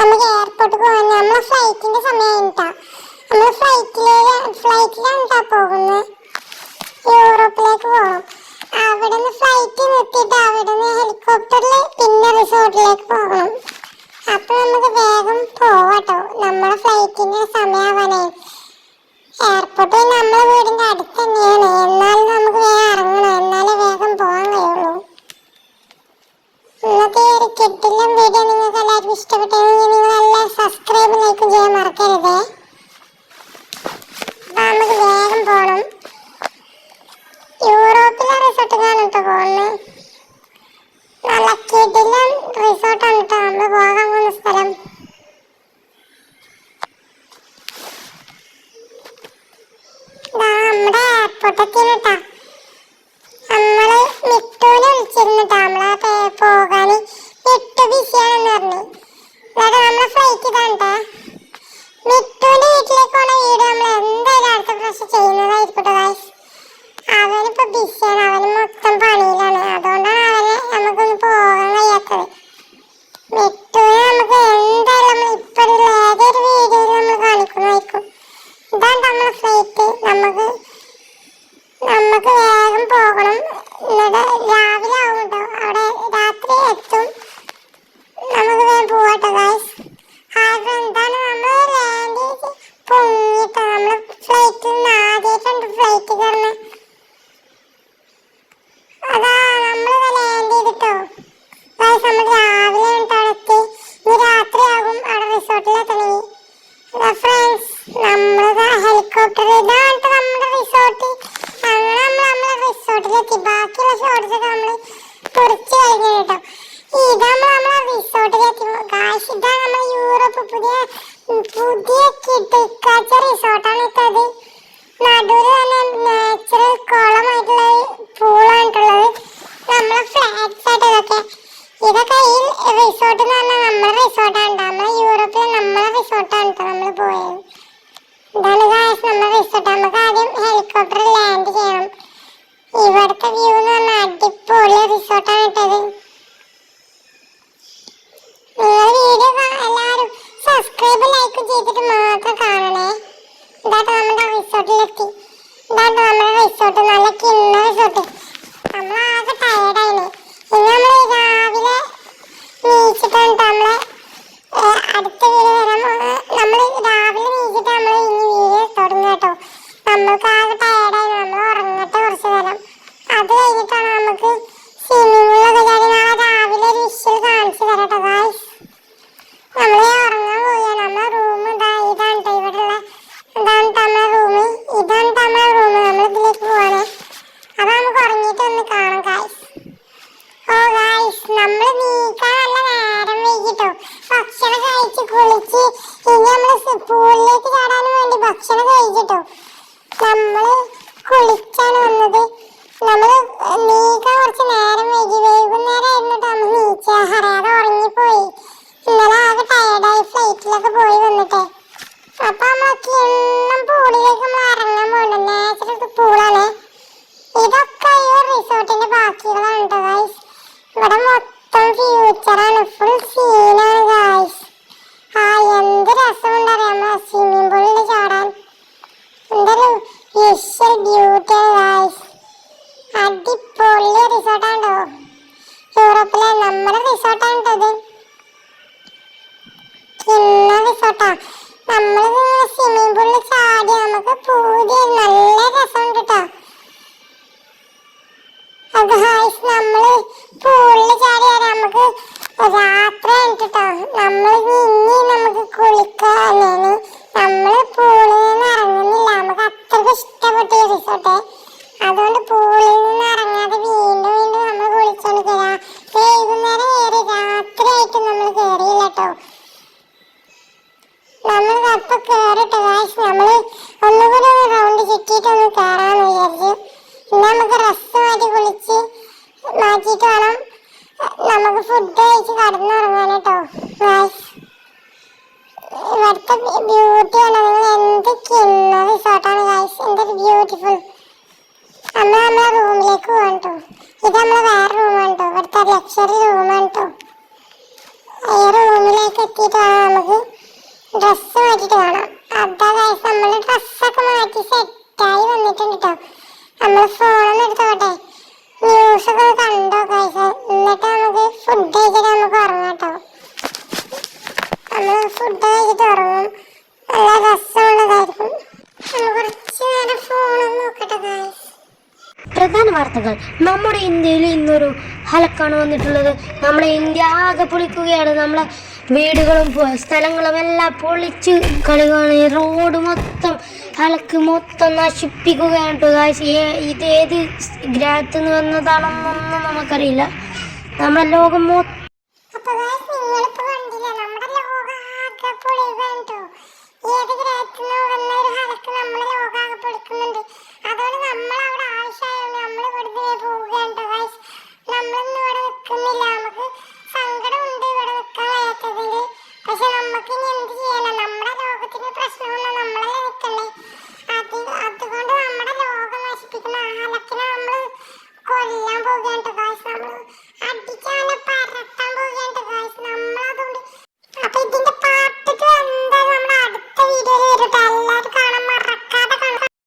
നമുക്ക് എയർപോർട്ടിൽ പോകാൻ നമ്മളെ ഫ്ലൈറ്റിന്റെ സമയമായിട്ടാ. നമ്മൾ ഫ്ലൈറ്റിലാണ് പോകുന്നത്. യൂറോപ്പിലേക്ക് പോകണം. അവിടെ നിന്ന് ഫ്ലൈറ്റ് നിർത്തിയിട്ട് അവിടെ നിന്ന് ഹെലികോപ്റ്ററിൽ പിന്നെ റിസോർട്ടിലേക്ക് പോകണം. അപ്പൊ നമുക്ക് വേഗം പോവാട്ടോ. നമ്മളെ ഫ്ലൈറ്റിന്റെ സമയമാവാനായി. എയർപോർട്ട് നമ്മളെ വീടിന്റെ അടുത്ത് തന്നെയാണ്. എന്നാലും നമുക്ക് വേഗം ഇറങ്ങണം, എന്നാലേ വേഗം പോകാൻ കഴിയുള്ളൂ. ഇന്നത്തെ ഒരു കിട്ടിലും വീഡിയോ നിങ്ങൾക്ക് എല്ലാവർക്കും ഇഷ്ടപ്പെട്ടെങ്കിൽ നിങ്ങൾ എല്ലാ സബ്സ്ക്രൈബ് ലൈക്കും ചെയ്യാൻ മറക്കരുതേ. അപ്പൊ നമുക്ക് വേഗം പോകണം. യൂറോപ്പിലെ റിസോർട്ടിലാണ് കേട്ടോ പോകുന്നത്. നല്ല കിടിലൻ റിസോർട്ടാണ് കേട്ടോ നമ്മൾ പോകാൻ പോകുന്ന സ്ഥലം. നമ്മുടെ എയർപോർട്ടൊക്കെയാണ് കേട്ടോ. നമ്മള് മിട്ടൂനെ വിളിച്ചിരുന്നിട്ടാ നമ്മളെ പോകാന്. മിട്ടു ബിസിയാണെന്ന് പറഞ്ഞു. അതായത് നമ്മളെ ഫ്ലൈറ്റ് ഇതാണ്ട്ടെ. മിട്ടുവിന്റെ വീട്ടിലേക്ക് പോണ വീഡിയോ നമ്മൾ എന്തായാലും അടുത്ത പ്രാവശ്യം ചെയ്യുന്നതായിരിക്കട്ടെ ഗൈസ്. അവനിപ്പോ ബിസിയാണ്, അവന് മൊത്തം പണിയിലാണ്. അതുകൊണ്ടാണ് അവനെ നമുക്കൊന്ന് പോകാൻ കഴിയാത്തത്. മിട്ടുവിനെ നമുക്ക് എന്തായാലും നമ്മൾ ഇപ്പൊ ഏതൊരു വീഡിയോയിൽ നമ്മൾ കാണിക്കുന്നതായിരിക്കും. ഇതാണ് നമ്മളെ ഫ്ലൈറ്റ്. നമുക്ക് വേഗം പോകണം. എന്നിട്ട് രാവിലെ ആവും കേട്ടോ. അവിടെ രാത്രി എത്തും. നമുക്ക് വേഗം പോവാട്ടോ ഗൈസ്. എന്താണ് നമ്മൾ ലാൻഡ് ചെയ്ത് പൊങ്ങിട്ടോ. നമ്മള് ഫ്ലൈറ്റിൽ നിന്ന് ആദ്യമായിട്ടുണ്ട് ഫ്ലൈറ്റ് കയറുന്നത്. അതാ നമ്മൾ ലാൻഡ് ചെയ്തിട്ടോ ഗൈസ്. നമ്മൾ രാവിലെ അവിടെ എത്തി. ഇനി രാത്രിയാകും അവിടെ റിസോർട്ടിലെത്തണമെങ്കിൽ. ഫ്രണ്ട്സ്, നമ്മള് ഹെലികോപ്റ്റർ ഇതാണ് നമ്മുടെ റിസോർട്ട്. അങ്ങനെ നമ്മളെ റിസോർട്ടിലെത്തി. ബാക്കിയുള്ള ഷോർട്സ് ഒക്കെ നമ്മള് കുറിച്ച് കഴിഞ്ഞു കേട്ടോ. ഇതാണ് നമ്മളെ റിസോർട്ടിലെത്തി ഗായ്സ്. ഇതാണ് നമ്മളെ യൂറോപ്പ് പുതിയ കിടക്കാച്ച റിസോർട്ടാണ് ഇട്ടത്. നടുവിൽ തന്നെ നാച്ചുറൽ കുളമായിട്ടുള്ള പൂളായിട്ടുള്ളത്. നമ്മളെ ഫ്ലാറ്റ്സ് ആയിട്ട് ഇതൊക്കെ ഈ റിസോർട്ട് എന്ന് പറഞ്ഞാൽ നമ്മളെ റിസോർട്ടാണ്. നമ്മളെ യൂറോപ്പിലെ നമ്മളെ റിസോർട്ടാണ് കേട്ടോ നമ്മൾ പോയത്. ഇതാണ് ഗായ്സ് നമ്മളെ റിസോർട്ട്. നമുക്ക് ആദ്യം ഹെലികോപ്റ്ററിൽ ലാൻഡ് ചെയ്യണം. ഇവിടുത്തെ വ്യൂ എന്ന് പറഞ്ഞാൽ അടിപൊളി റിസോർട്ടാണ് ഇട്ടത്. നിങ്ങൾ വീഡിയോ എല്ലാവരും സബ്സ്ക്രൈബ് ലൈക്ക് ചെയ്തിട്ട് മാത്രം കാണണേ. ഇതാട്ടോ നമ്മുടെ റിസോർട്ടിലെത്തി. ഇതാട്ടോ നമ്മുടെ റിസോർട്ട്. നല്ല കിണ്ണ റിസോർട്ട്. നമ്മളാകെ ടയർഡായിന്. ഇന്ന് നമ്മൾ രാവിലെ നീച്ചിട്ടാണ് നമ്മളെ അടുത്ത വീഡിയോ വരാൻ. നമ്മൾ രാവിലെ നീച്ചിട്ട് നമ്മൾ ഇനി വീഡിയോ തുടങ്ങുക കേട്ടോ. നമ്മൾക്ക് ആകെ ടയർഡായി. നമ്മൾ ഉറങ്ങട്ടെ കുറച്ച് നേരം. അത് കഴിഞ്ഞിട്ടാണ് നമുക്ക് സ്വിമ്മിങ്ങിലൊക്കെ കയറി നാളെ രാവിലെ ഒരു വിഷ്വൽ കാണിച്ചു തരാം കേട്ടോ ഗായ്സ്. നമ്മൾ ഉറങ്ങാൻ പോവുകയാണ്. നമ്മളെ റൂം ഇതാണ് കേട്ടോ. ഇവിടെയുള്ള ഇതാണ് നമ്മളെ റൂം. ഇതാണ് നമ്മളെ റൂം. നമ്മൾ ഇതിലേക്ക് പോവാണ്. അപ്പൊ നമുക്ക് ഉറങ്ങിയിട്ട് ഒന്ന് കാണാം ഗായ്സ്. ഓ ഗായ്സ്, നമ്മൾ നീക്കാൻ നല്ല നേരം വൈകിട്ടോ. ഭക്ഷണം കഴിച്ച് കുളിച്ച് ഇനി നമ്മള് പൂളിലേക്ക് ചാടാനും വേണ്ടി ഭക്ഷണം കഴിച്ചിട്ടോ നമ്മള് കുളിച്ചാണ് വന്നത്. നമ്മള് നീക്കാൻ കുറച്ച് നേരം വൈകി. വൈകുന്നേരം ആയിരുന്നിട്ട് നമ്മൾ നീച്ച അറിയാതെ ഉറങ്ങിപ്പോയി. ഇന്നലെ ആകെ ടയർഡായി ഫ്ലൈറ്റിലൊക്കെ പോയി വന്നിട്ടേ. അപ്പൊ നമ്മളൊക്കെ എന്നും പൂളിലേക്ക് നമ്മൾ ഇറങ്ങാൻ പോകണ്ട. നാച്ചുറൽ പൂളാണ്. ഇതൊക്കെ ഈ റിസോർട്ടിന്റെ ബാക്കികളാണ് കേട്ടോ ഗായ്സ്. ഇവിടെ മൊത്തം ഫ്യൂച്ചറാണ്. ഫുൾ സീനാണ് ഗായ്സ്. എന്ത് രസമുണ്ടറിയാം നമ്മളെ സ്വിമ്മിംഗ് പൂളിൽ ചാടാൻ. എന്തൊരു വിഷ്വൽ ബ്യൂട്ടിയാണ് ഗായ്സ്. അടിപൊളി റിസോർട്ടാണോ. യൂറോപ്പിലെ നമ്മുടെ റിസോർട്ടാണ് കേട്ടത്. കിണ്ണ റിസോർട്ടാ. നമ്മൾ സ്വിമ്മിംഗ് പൂളിൽ ചാടി നമുക്ക് പൂതി നല്ല രസമുണ്ട് കേട്ടോ. ഗായ്സ്, നമ്മള് പൂളിൽ ചാടി വരാം. നമുക്ക് രാത്രി ആയിട്ടോ. നമ്മൾ ഇനി നമുക്ക് കുളിക്കാന് നമ്മള് പൂളിൽ നിന്ന് ഇറങ്ങുന്നില്ല. നമുക്ക് അത്രയ്ക്ക് ഇഷ്ടപ്പെട്ടു ഈ റിസോർട്ട്. അതുകൊണ്ട് പൂളിൽ നിന്ന് ഇറങ്ങാതെ വീണ്ടും വീണ്ടും നമ്മൾ കുളിച്ചോണ്ട് കയറാം. വൈകുന്നേരം കയറി രാത്രിയായിട്ട് നമ്മൾ കയറിയില്ല കേട്ടോ. നമ്മൾ അപ്പൊ കയറിട്ടോ ഗായ്സ്. നമ്മള് ഒന്നുകൂടി റൗണ്ട് ചുറ്റിയിട്ടൊന്ന് കയറാന്ന് വിചാരിച്ചു. പിന്നെ നമുക്ക് ഡ്രസ്സ് കുളിച്ച് മാറ്റിയിട്ട് വേണം നമുക്ക് ഫുഡ് കഴിച്ച് കടന്നുറങ്ങാൻ കേട്ടോ ഗായ്സ്. ഇവിടുത്തെ ബ്യൂട്ടി ആണ്. നിങ്ങൾ എന്ത് കിണ്ണ റിസോർട്ടാണ് ഗായ്സ്. എന്തൊരു ബ്യൂട്ടിഫുൾ. നമ്മളെ റൂമിലേക്ക് പോകാൻ കേട്ടോ. ഇത് നമ്മളെ വേറെ റൂമാണ് കേട്ടോ. ഇവിടുത്തെ ലക്ഷറി റൂമാണ് കേട്ടോ. റൂമിലേക്ക് എത്തിയിട്ട് വേണം നമുക്ക് ഡ്രസ്സ് മാറ്റിയിട്ട് കാണാം. അതാ ഗൈസ് നമ്മൾ ഡ്രസ്സൊക്കെ മാറ്റി സെറ്റായി വന്നിട്ടുണ്ട് കേട്ടോ. നമ്മൾ ഫോണൊന്നും എടുത്തോട്ടെ, ന്യൂസൊക്കെ കണ്ടോ ഗൈസ്. എന്നിട്ട് നമുക്ക് ഫുഡ് കഴിച്ചിട്ട് നമുക്ക് ഉറങ്ങാം കേട്ടോ. നമ്മൾ ഫുഡ് കഴിച്ചിട്ട് ഉറങ്ങും, നല്ല രസമുള്ളതായിരിക്കും. നമ്മൾ കുറച്ച് നേരം ഫോണൊന്നും നോക്കട്ടെ ഗൈസ്. പ്രധാന വാർത്തകൾ. നമ്മുടെ ഇന്ത്യയിൽ ഇന്നൊരു ഹലക്കാണ് വന്നിട്ടുള്ളത്. നമ്മളെ ഇന്ത്യ ആകെ പൊളിക്കുകയാണ്. നമ്മളെ വീടുകളും സ്ഥലങ്ങളും എല്ലാം പൊളിച്ച് കളിക്കുകയാണ്. റോഡ് മൊത്തം ഹലക്ക് മൊത്തം നശിപ്പിക്കുകയാണ് കേട്ടോ ഗായ്സ്. ഇത് ഏത് ഗ്രാമത്തിൽ നിന്ന് വന്നതാണെന്നൊന്നും നമുക്കറിയില്ല. നമ്മുടെ ലോകം മൊത്തം